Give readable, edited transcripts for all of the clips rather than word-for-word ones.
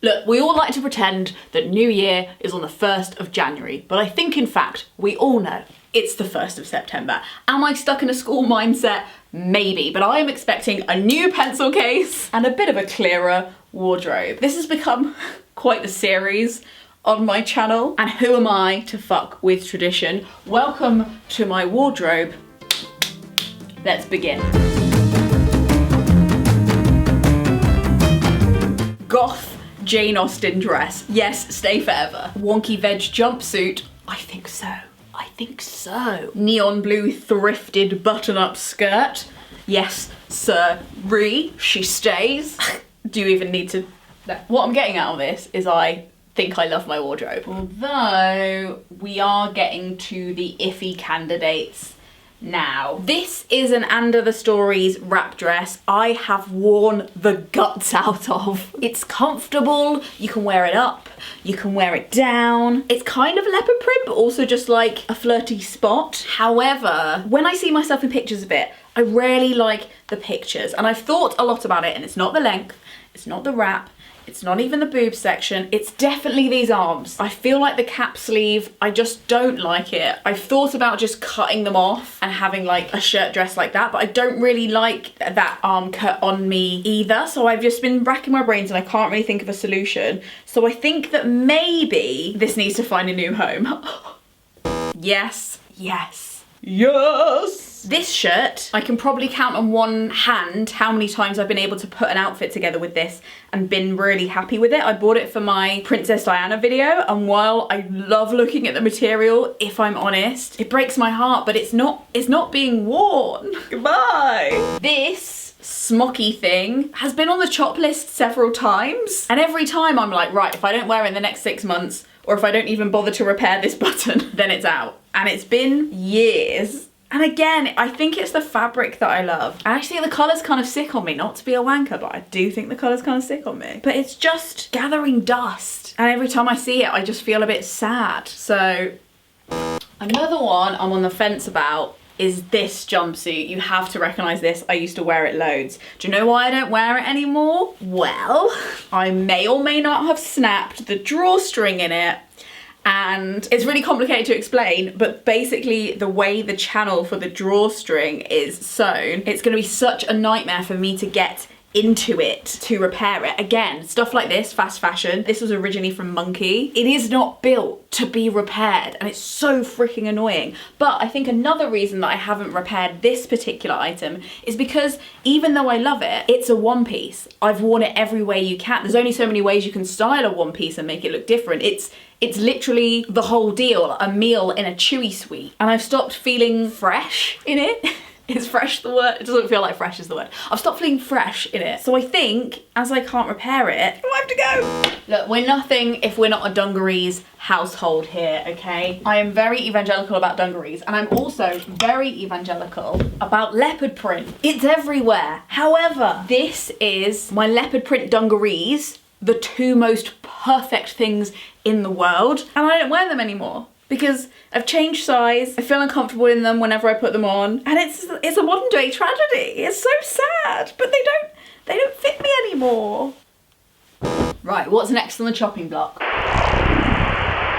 Look, we all like to pretend that New Year is on the 1st of January, but I think in fact, we all know it's the 1st of September. Am I stuck in a school mindset? Maybe, but I am expecting a new pencil case and a bit of a clearer wardrobe. This has become quite the series on my channel, and who am I to fuck with tradition? Welcome to my wardrobe. Let's begin. Goth Jane Austen dress. Yes, stay forever. Wonky veg jumpsuit. I think so. I think so. Neon blue thrifted button-up skirt. Yes, sir-ree. She stays. Do you even need to... No. What I'm getting out of this is I think I love my wardrobe. Although we are getting to the iffy candidates now. This is an Under the Stories wrap dress I have worn the guts out of. It's comfortable, you can wear it up, you can wear it down. It's kind of leopard print, but also just like a flirty spot. However, when I see myself in pictures of it, I rarely like the pictures, and I've thought a lot about it, and it's not the length, it's not the wrap, it's not even the boob section, it's definitely these arms. I feel like the cap sleeve, I just don't like it. I've thought about just cutting them off and having like a shirt dress like that, but I don't really like that arm cut on me either. So I've just been racking my brains and I can't really think of a solution. So I think that maybe this needs to find a new home. Yes, yes, yes. This shirt, I can probably count on one hand how many times I've been able to put an outfit together with this and been really happy with it. I bought it for my Princess Diana video, and while I love looking at the material, if I'm honest, it breaks my heart, but it's not being worn. Goodbye. This smocky thing has been on the chop list several times, and every time I'm like, right, if I don't wear it in the next 6 months, or if I don't even bother to repair this button, then it's out. And it's been years. And again, I think it's the fabric that I love. I actually think the colour's kind of sick on me, not to be a wanker, but I do think the colour's kind of sick on me. But it's just gathering dust. And every time I see it, I just feel a bit sad. So another one I'm on the fence about is this jumpsuit. You have to recognise this. I used to wear it loads. Do you know why I don't wear it anymore? Well, I may or may not have snapped the drawstring in it. And it's really complicated to explain, but basically the way the channel for the drawstring is sewn, it's gonna be such a nightmare for me to get into it to repair it. Again, stuff like this, fast fashion, this was originally from Monkey. It is not built to be repaired, and it's so freaking annoying. But I think another reason that I haven't repaired this particular item is because even though I love it, it's a one piece. I've worn it every way you can. There's only so many ways you can style a one piece and make it look different. It's literally the whole deal, a meal in a chewy suite. And I've stopped feeling fresh in it. Is fresh the word? It doesn't feel like fresh is the word. I've stopped feeling fresh in it. So I think, as I can't repair it, I have to go. Look, we're nothing if we're not a dungarees household here, okay? I am very evangelical about dungarees, and I'm also very evangelical about leopard print. It's everywhere. However, this is my leopard print dungarees, the two most perfect things in the world, and I don't wear them anymore because I've changed size. I feel uncomfortable in them whenever I put them on, and it's a modern day tragedy. It's so sad, but they don't fit me anymore. Right, what's next on the chopping block?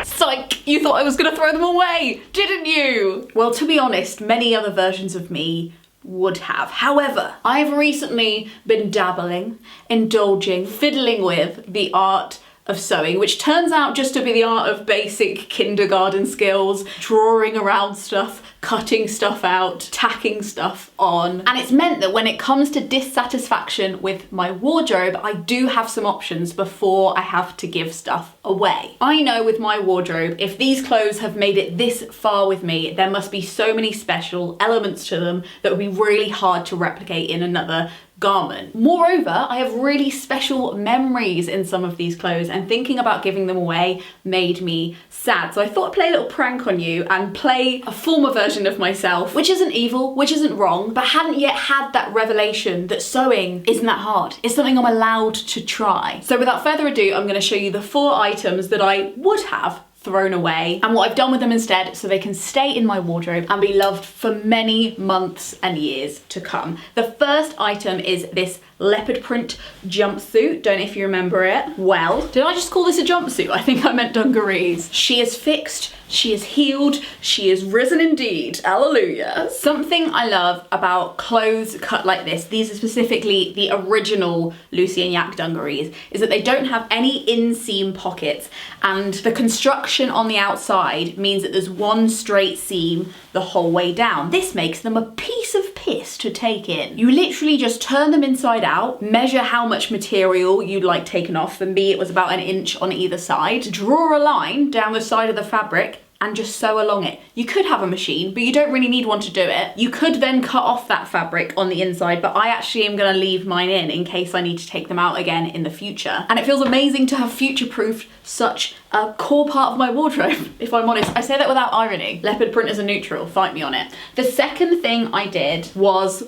Psych, you thought I was gonna throw them away, didn't you? Well, to be honest, many other versions of me would have. However, I've recently been dabbling, indulging, fiddling with the art of sewing, which turns out just to be the art of basic kindergarten skills, drawing around stuff, cutting stuff out, tacking stuff on. And it's meant that when it comes to dissatisfaction with my wardrobe, I do have some options before I have to give stuff away. I know with my wardrobe, if these clothes have made it this far with me, there must be so many special elements to them that would be really hard to replicate in another garment. Moreover, I have really special memories in some of these clothes, and thinking about giving them away made me sad. So I thought I'd play a little prank on you and play a former version of myself, which isn't evil, which isn't wrong, but hadn't yet had that revelation that sewing isn't that hard. It's something I'm allowed to try. So without further ado, I'm gonna show you the 4 items that I would have thrown away and what I've done with them instead so they can stay in my wardrobe and be loved for many months and years to come. The first item is this leopard print jumpsuit. Don't know if you remember it. Well, did I just call this a jumpsuit? I think I meant dungarees. She is fixed, she is healed, she is risen indeed. Hallelujah. Something I love about clothes cut like this, these are specifically the original Lucy and Yak dungarees, is that they don't have any inseam pockets, and the construction on the outside means that there's one straight seam the whole way down. This makes them a piece of piss to take in. You literally just turn them inside out, measure how much material you'd like taken off. For me, it was about 1 inch on either side. Draw a line down the side of the fabric and just sew along it. You could have a machine, but you don't really need one to do it. You could then cut off that fabric on the inside, but I actually am gonna leave mine in case I need to take them out again in the future. And it feels amazing to have future-proofed such a core part of my wardrobe, if I'm honest. I say that without irony. Leopard print is a neutral, fight me on it. The second thing I did was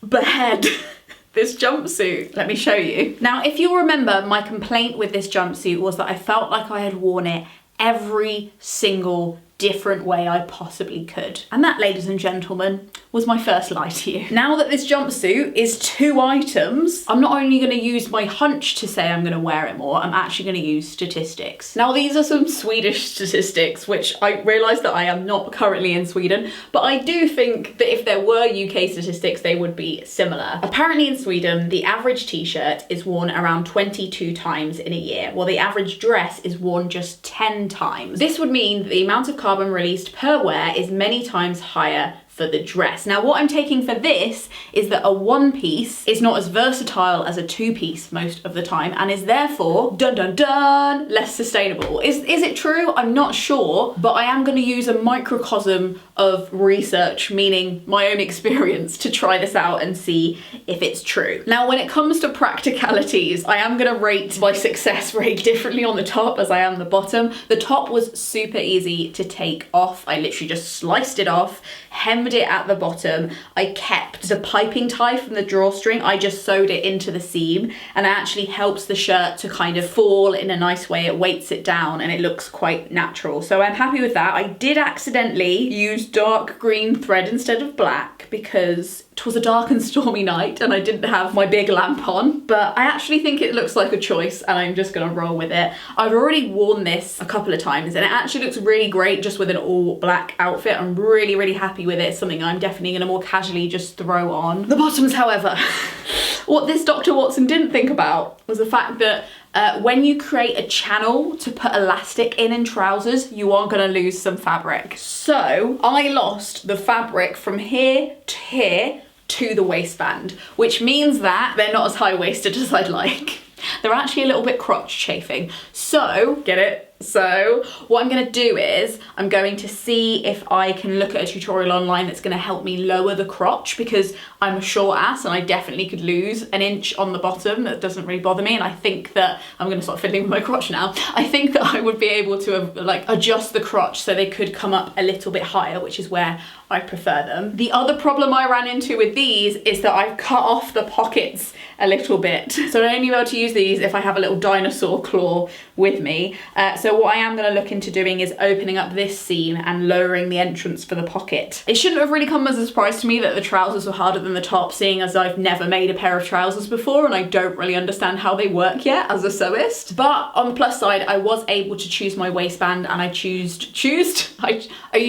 behead this jumpsuit. Let me show you. Now, if you'll remember, my complaint with this jumpsuit was that I felt like I had worn it every single different way I possibly could. And that, ladies and gentlemen, was my first lie to you. Now that this jumpsuit is 2 items, I'm not only gonna use my hunch to say I'm gonna wear it more, I'm actually gonna use statistics. Now, these are some Swedish statistics, which I realise that I am not currently in Sweden, but I do think that if there were UK statistics, they would be similar. Apparently in Sweden, the average t-shirt is worn around 22 times in a year, while the average dress is worn just 10 times. This would mean that the amount of carbon released per wear is many times higher for the dress. Now, what I'm taking for this is that a 1-piece is not as versatile as a 2-piece most of the time, and is therefore, dun dun dun, less sustainable. Is it true? I'm not sure, but I am gonna use a microcosm of research, meaning my own experience, to try this out and see if it's true. Now, when it comes to practicalities, I am gonna rate my success rate differently on the top as I am the bottom. The top was super easy to take off. I literally just sliced it off, hemmed it at the bottom. I kept the piping tie from the drawstring. I just sewed it into the seam, and it actually helps the shirt to kind of fall in a nice way. It weights it down and it looks quite natural. So I'm happy with that. I did accidentally use dark green thread instead of black because it was a dark and stormy night and I didn't have my big lamp on, but I actually think it looks like a choice and I'm just gonna roll with it. I've already worn this a couple of times and it actually looks really great just with an all black outfit. I'm really, really happy with it. It's something I'm definitely gonna more casually just throw on. The bottoms, however, what this Dr. Watson didn't think about was the fact that when you create a channel to put elastic in trousers, you are gonna lose some fabric. So I lost the fabric from here to here to the waistband, which means that they're not as high-waisted as I'd like. They're actually a little bit crotch chafing. So, get it? So what I'm gonna do is I'm going to see if I can look at a tutorial online that's gonna help me lower the crotch, because I'm a short ass and I definitely could lose 1 inch on the bottom. That doesn't really bother me, and I think that I'm gonna start fiddling with my crotch now. I think that I would be able to like adjust the crotch so they could come up a little bit higher, which is where I prefer them. The other problem I ran into with these is that I've cut off the pockets a little bit. So I only be able to use these if I have a little dinosaur claw with me. So what I am going to look into doing is opening up this seam and lowering the entrance for the pocket. It shouldn't have really come as a surprise to me that the trousers were harder than the top, seeing as I've never made a pair of trousers before and I don't really understand how they work yet as a sewist. But on the plus side, I was able to choose my waistband, and I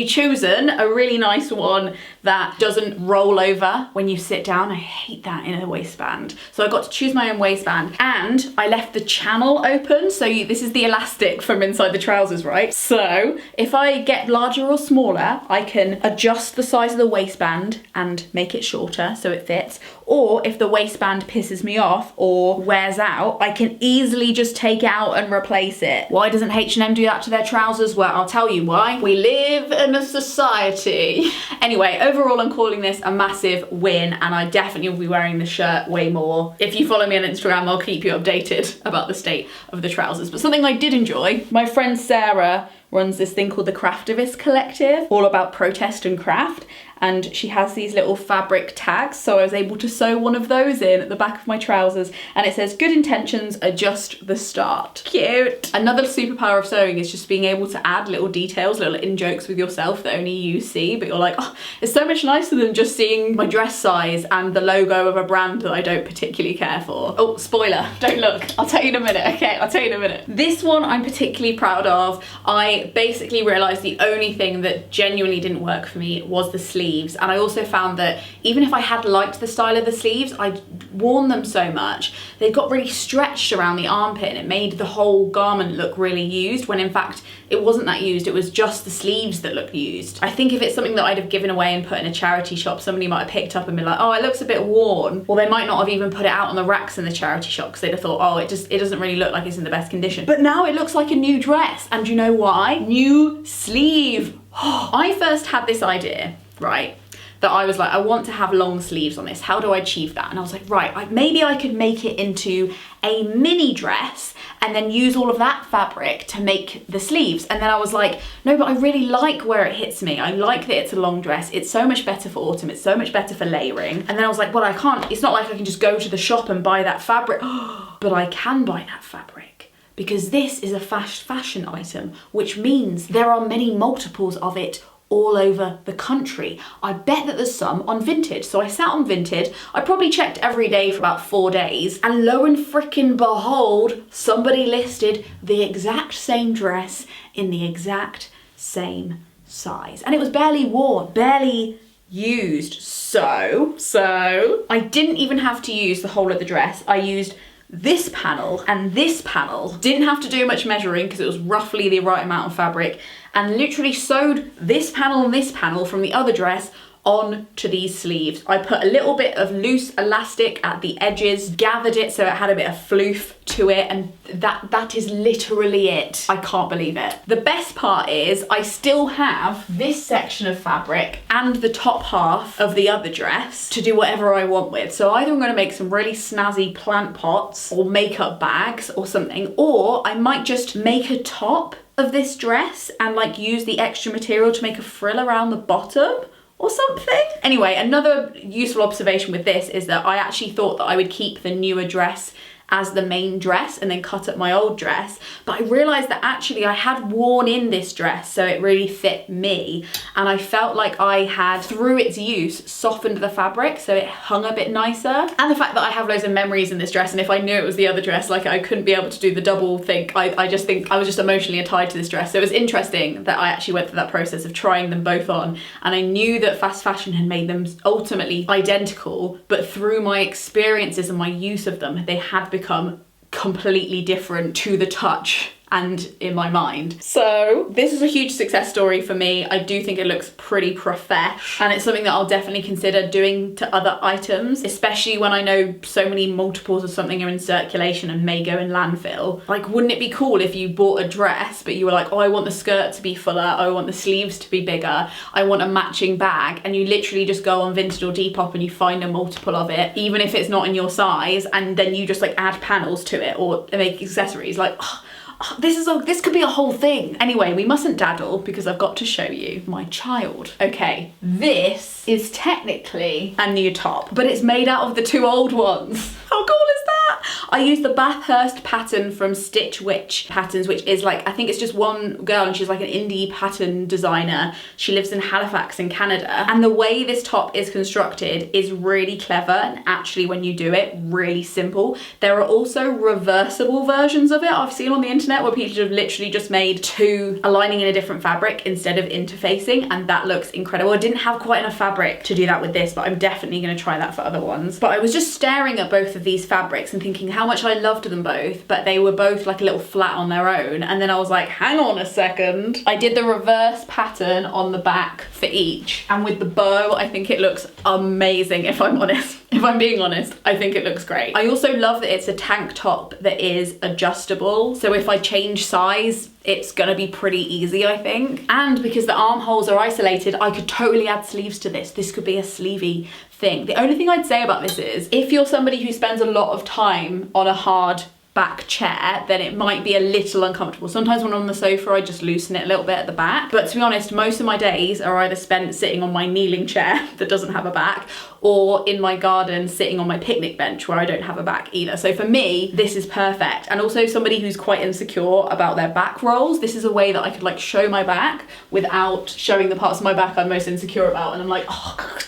chosen a really nice one that doesn't roll over when you sit down. I hate that in a waistband. So I got to choose my own waistband, and I left the channel open. So this is the elastic from inside the trousers, right? So if I get larger or smaller, I can adjust the size of the waistband and make it shorter so it fits. Or if the waistband pisses me off or wears out, I can easily just take it out and replace it. Why doesn't H&M do that to their trousers? Well, I'll tell you why. We live in a society. Anyway, overall I'm calling this a massive win, and I definitely will be wearing the shirt way more. If you follow me on Instagram, I'll keep you updated about the state of the trousers. But something I did enjoy, my friend Sarah runs this thing called the Craftivist Collective, all about protest and craft. and she has these little fabric tags, so I was able to sew one of those in at the back of my trousers, and it says good intentions are just the start. Cute. Another superpower of sewing is just being able to add little details, little in-jokes with yourself that only you see, but you're like, oh, it's so much nicer than just seeing my dress size and the logo of a brand that I don't particularly care for. Oh, spoiler, don't look. I'll tell you in a minute, okay? I'll tell you in a minute. This one I'm particularly proud of. I basically realised the only thing that genuinely didn't work for me was the sleeves, and I also found that even if I had liked the style of the sleeves, I'd worn them so much, they got really stretched around the armpit and it made the whole garment look really used, when in fact it wasn't that used, it was just the sleeves that looked used. I think if it's something that I'd have given away and put in a charity shop, somebody might have picked up and been like, oh, it looks a bit worn. Well, they might not have even put it out on the racks in the charity shop because they'd have thought, oh, it doesn't really look like it's in the best condition. But now it looks like a new dress, and you know why? New sleeve. I first had this idea, right, that I was like, I want to have long sleeves on this. How do I achieve that? And I was like, right, maybe I could make it into a mini dress and then use all of that fabric to make the sleeves. And then I was like, no, but I really like where it hits me. I like that it's a long dress. It's so much better for autumn. It's so much better for layering. And then I was like, well, I can't, it's not like I can just go to the shop and buy that fabric. But I can buy that fabric because this is a fast fashion item, which means there are many multiples of it all over the country. I bet that there's some on Vinted. So I sat on Vinted, I probably checked every day for about 4 days, and lo and frickin' behold, somebody listed the exact same dress in the exact same size. And it was barely worn, barely used. So I didn't even have to use the whole of the dress. I used this panel and this panel, didn't have to do much measuring because it was roughly the right amount of fabric, and literally sewed this panel and this panel from the other dress on to these sleeves. I put a little bit of loose elastic at the edges, gathered it so it had a bit of floof to it, and that is literally it. I can't believe it. The best part is I still have this section of fabric and the top half of the other dress to do whatever I want with. So either I'm gonna make some really snazzy plant pots or makeup bags or something, or I might just make a top of this dress and like use the extra material to make a frill around the bottom or something. Anyway, another useful observation with this is that I actually thought that I would keep the newer dress as the main dress and then cut up my old dress, but I realized that actually I had worn in this dress so it really fit me, and I felt like I had, through its use, softened the fabric so it hung a bit nicer. And the fact that I have loads of memories in this dress, and if I knew it was the other dress, like I couldn't be able to do the double thing. I just think I was just emotionally tied to this dress. So it was interesting that I actually went through that process of trying them both on, and I knew that fast fashion had made them ultimately identical, but through my experiences and my use of them, they had become completely different to the touch and in my mind. So this is a huge success story for me. I do think it looks pretty profesh, and it's something that I'll definitely consider doing to other items, especially when I know so many multiples of something are in circulation and may go in landfill. Like, wouldn't it be cool if you bought a dress but you were like, oh, I want the skirt to be fuller, I want the sleeves to be bigger, I want a matching bag, and you literally just go on Vinted or Depop and you find a multiple of it, even if it's not in your size, and then you just like add panels to it or make accessories. Like, this could be a whole thing. Anyway, we mustn't daddle because I've got to show you my child. Okay, this is technically a new top, but it's made out of the two old ones. How cool is that? I used the Bathurst pattern from Stitch Witch Patterns, which is like, I think it's just one girl and she's like an indie pattern designer. She lives in Halifax in Canada. And the way this top is constructed is really clever, and actually when you do it, really simple. There are also reversible versions of it I've seen on the internet where people have literally just made two aligning in a different fabric instead of interfacing, and that looks incredible. I didn't have quite enough fabric to do that with this, but I'm definitely going to try that for other ones. But I was just staring at both of these fabrics and thinking how much I loved them both, but they were both like a little flat on their own, and then I was like, hang on a second. I did the reverse pattern on the back for each, and with the bow I think it looks amazing, if I'm honest. If I'm being honest, I think it looks great. I also love that it's a tank top that is adjustable, so if I change size, it's gonna be pretty easy, I think. And because the armholes are isolated, I could totally add sleeves to this. This could be a sleevey thing. The only thing I'd say about this is, if you're somebody who spends a lot of time on a hard back chair, then it might be a little uncomfortable. Sometimes when I'm on the sofa, I just loosen it a little bit at the back. But to be honest, most of my days are either spent sitting on my kneeling chair that doesn't have a back, or in my garden sitting on my picnic bench where I don't have a back either. So for me, this is perfect. And also somebody who's quite insecure about their back rolls, this is a way that I could like show my back without showing the parts of my back I'm most insecure about. And I'm like, oh,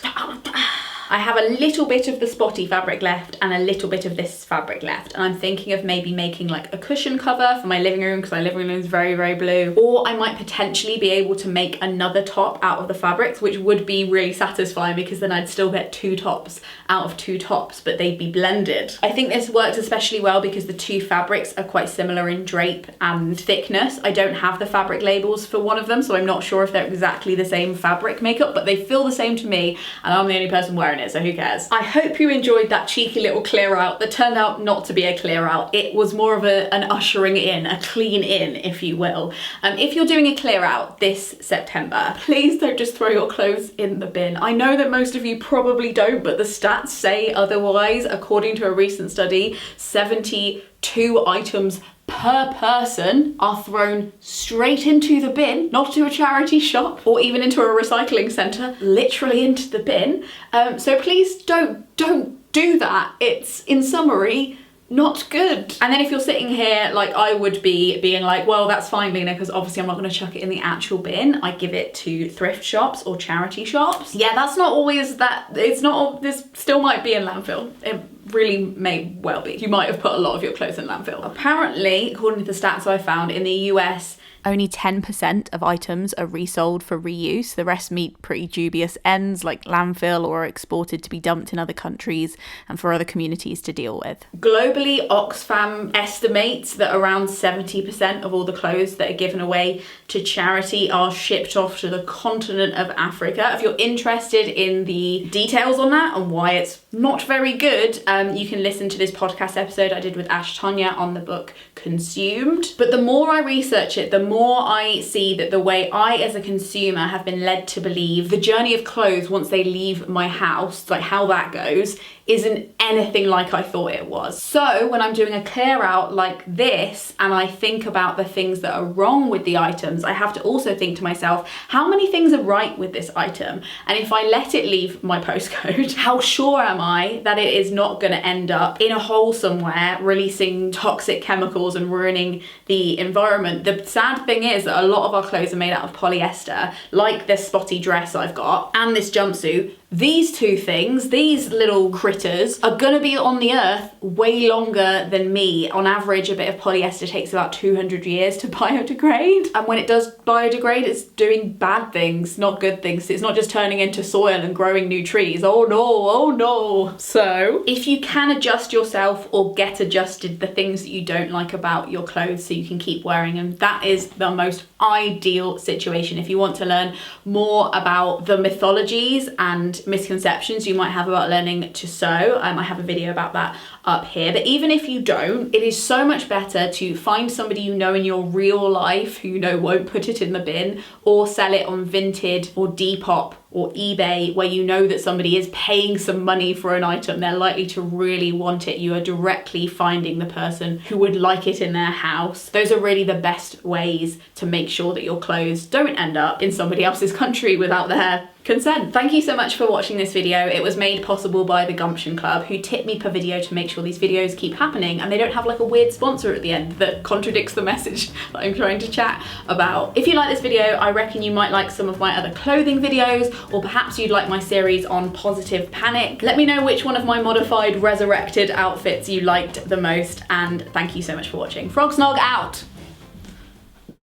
I have a little bit of the spotty fabric left and a little bit of this fabric left. And I'm thinking of maybe making like a cushion cover for my living room, because my living room is very, very blue. Or I might potentially be able to make another top out of the fabrics, which would be really satisfying, because then I'd still get 2 tops out of 2 tops, but they'd be blended. I think this works especially well because the 2 fabrics are quite similar in drape and thickness. I don't have the fabric labels for one of them, so I'm not sure if they're exactly the same fabric makeup, but they feel the same to me, and I'm the only person wearing it, so who cares? I hope you enjoyed that cheeky little clear out that turned out not to be a clear out. It was more of an ushering in, a clean in, if you will. If you're doing a clear out this September, please don't just throw your clothes in the bin. I know that most of you probably don't, but the stats say otherwise. According to a recent study, 72 items per person are thrown straight into the bin, not to a charity shop or even into a recycling centre, literally into the bin. So please don't do that. It's, in summary, not good. And then if you're sitting here like I would be, being like, well, that's fine, Lena, because obviously I'm not going to chuck it in the actual bin. I give it to thrift shops or charity shops. Yeah, that's not always that. It's not, this still might be in landfill. It really may well be. You might have put a lot of your clothes in landfill. Apparently, according to the stats I found, in the US, only 10% of items are resold for reuse. The rest meet pretty dubious ends, like landfill or exported to be dumped in other countries and for other communities to deal with. Globally, Oxfam estimates that around 70% of all the clothes that are given away to charity are shipped off to the continent of Africa. If you're interested in the details on that and why it's not very good, you can listen to this podcast episode I did with Ash Tonya on the book Consumed. But the more I research it, the more I see that the way I as a consumer have been led to believe the journey of clothes once they leave my house, like how that goes, isn't anything like I thought it was. So when I'm doing a clear out like this and I think about the things that are wrong with the items, I have to also think to myself, how many things are right with this item? And if I let it leave my postcode, how sure am I that it is not going to end up in a hole somewhere, releasing toxic chemicals and ruining the environment? The sad thing is that a lot of our clothes are made out of polyester, like this spotty dress I've got and this jumpsuit. These 2 things, these little critters, are gonna be on the earth way longer than me. On average, a bit of polyester takes about 200 years to biodegrade. And when it does biodegrade, it's doing bad things, not good things. It's not just turning into soil and growing new trees. Oh no, oh no. So if you can adjust yourself or get adjusted the things that you don't like about your clothes so you can keep wearing them, that is the most ideal situation. If you want to learn more about the mythologies and misconceptions you might have about learning to sew, I have a video about that up here. But even if you don't, it is so much better to find somebody you know in your real life who you know won't put it in the bin, or sell it on Vinted or Depop or eBay, where you know that somebody is paying some money for an item. They're likely to really want it. You are directly finding the person who would like it in their house. Those are really the best ways to make sure that your clothes don't end up in somebody else's country without their consent. Thank you so much for watching this video. It was made possible by the Gumption Club, who tip me per video to make sure these videos keep happening and they don't have like a weird sponsor at the end that contradicts the message that I'm trying to chat about. If you like this video, I reckon you might like some of my other clothing videos, or perhaps you'd like my series on positive panic. Let me know which one of my modified resurrected outfits you liked the most, and thank you so much for watching. Frog Snog out!